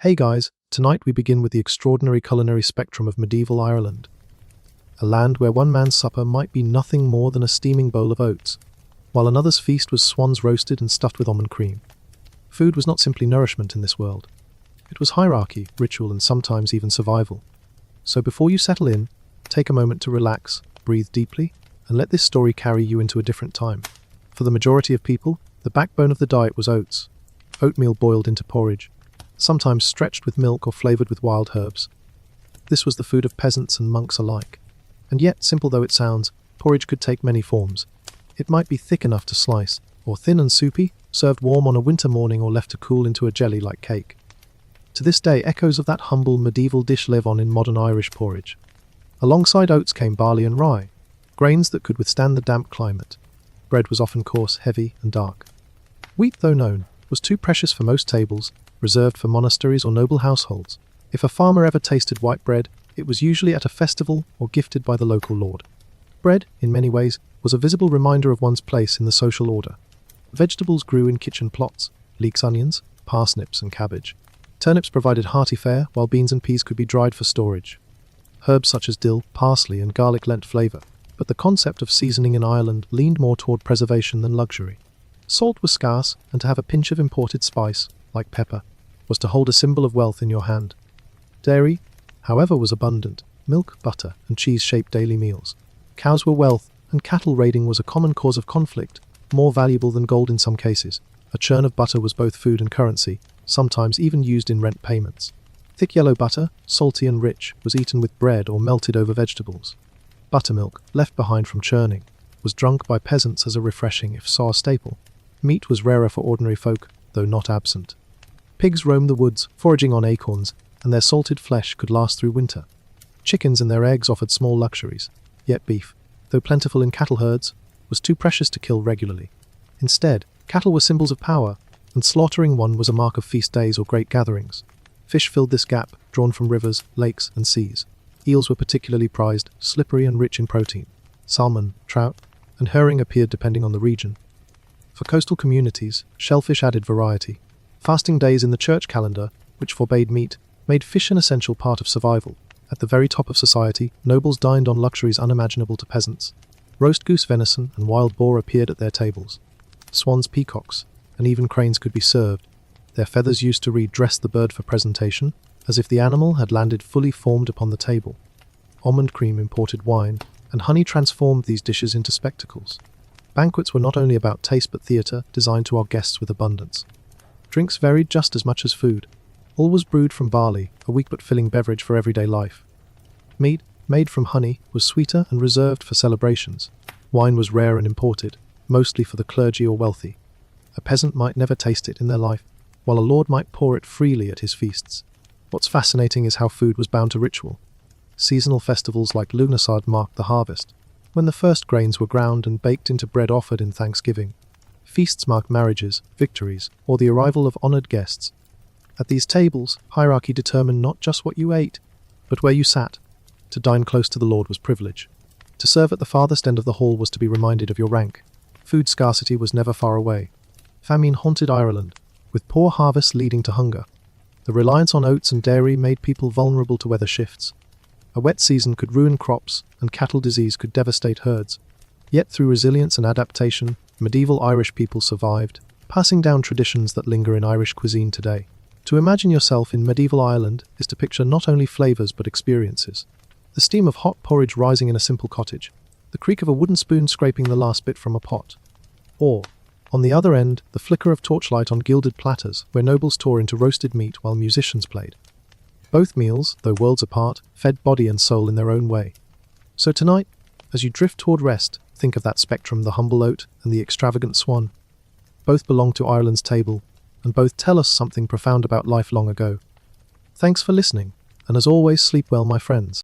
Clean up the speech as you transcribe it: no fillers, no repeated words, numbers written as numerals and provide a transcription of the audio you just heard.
Hey guys, tonight we begin with the extraordinary culinary spectrum of medieval Ireland, a land where one man's supper might be nothing more than a steaming bowl of oats, while another's feast was swans roasted and stuffed with almond cream. Food was not simply nourishment in this world. It was hierarchy, ritual, and sometimes even survival. So before you settle in, take a moment to relax, breathe deeply, and let this story carry you into a different time. For the majority of people, the backbone of the diet was oats, oatmeal boiled into porridge, sometimes stretched with milk or flavored with wild herbs. This was the food of peasants and monks alike. And yet, simple though it sounds, porridge could take many forms. It might be thick enough to slice, or thin and soupy, served warm on a winter morning or left to cool into a jelly like cake. To this day, echoes of that humble medieval dish live on in modern Irish porridge. Alongside oats came barley and rye, grains that could withstand the damp climate. Bread was often coarse, heavy, and dark. Wheat, though known, was too precious for most tables, reserved for monasteries or noble households. If a farmer ever tasted white bread, it was usually at a festival or gifted by the local lord. Bread, in many ways, was a visible reminder of one's place in the social order. Vegetables grew in kitchen plots: leeks, onions, parsnips, and cabbage. Turnips provided hearty fare, while beans and peas could be dried for storage. Herbs such as dill, parsley, and garlic lent flavour, but the concept of seasoning in Ireland leaned more toward preservation than luxury. Salt was scarce, and to have a pinch of imported spice, like pepper, was to hold a symbol of wealth in your hand. Dairy, however, was abundant. Milk, butter, and cheese shaped daily meals. Cows were wealth, and cattle raiding was a common cause of conflict, more valuable than gold in some cases. A churn of butter was both food and currency, sometimes even used in rent payments. Thick yellow butter, salty and rich, was eaten with bread or melted over vegetables. Buttermilk, left behind from churning, was drunk by peasants as a refreshing, if sour, staple. Meat was rarer for ordinary folk, though not absent. Pigs roamed the woods, foraging on acorns, and their salted flesh could last through winter. Chickens and their eggs offered small luxuries, yet beef, though plentiful in cattle herds, was too precious to kill regularly. Instead, cattle were symbols of power, and slaughtering one was a mark of feast days or great gatherings. Fish filled this gap, drawn from rivers, lakes, and seas. Eels were particularly prized, slippery and rich in protein. Salmon, trout, and herring appeared depending on the region. For coastal communities, shellfish added variety. Fasting days in the church calendar, which forbade meat, made fish an essential part of survival. At the very top of society, nobles dined on luxuries unimaginable to peasants. Roast goose, venison, and wild boar appeared at their tables. Swans, peacocks, and even cranes could be served. Their feathers used to redress the bird for presentation, as if the animal had landed fully formed upon the table. Almond cream imported wine, and honey transformed these dishes into spectacles. Banquets were not only about taste but theatre, designed to our guests with abundance. Drinks varied just as much as food. All was brewed from barley, a weak but filling beverage for everyday life. Mead, made from honey, was sweeter and reserved for celebrations. Wine was rare and imported, mostly for the clergy or wealthy. A peasant might never taste it in their life, while a lord might pour it freely at his feasts. What's fascinating is how food was bound to ritual. Seasonal festivals like Lugnasad marked the harvest, when the first grains were ground and baked into bread offered in thanksgiving. Feasts marked marriages, victories, or the arrival of honoured guests. At these tables, hierarchy determined not just what you ate, but where you sat. To dine close to the Lord was privilege. To serve at the farthest end of the hall was to be reminded of your rank. Food scarcity was never far away. Famine haunted Ireland, with poor harvests leading to hunger. The reliance on oats and dairy made people vulnerable to weather shifts. A wet season could ruin crops, and cattle disease could devastate herds. Yet through resilience and adaptation, medieval Irish people survived, passing down traditions that linger in Irish cuisine today. To imagine yourself in medieval Ireland is to picture not only flavours but experiences. The steam of hot porridge rising in a simple cottage, the creak of a wooden spoon scraping the last bit from a pot. Or, on the other end, the flicker of torchlight on gilded platters where nobles tore into roasted meat while musicians played. Both meals, though worlds apart, fed body and soul in their own way. So tonight, as you drift toward rest, think of that spectrum, the humble oat and the extravagant swan. Both belong to Ireland's table, and both tell us something profound about life long ago. Thanks for listening, and as always, sleep well, my friends.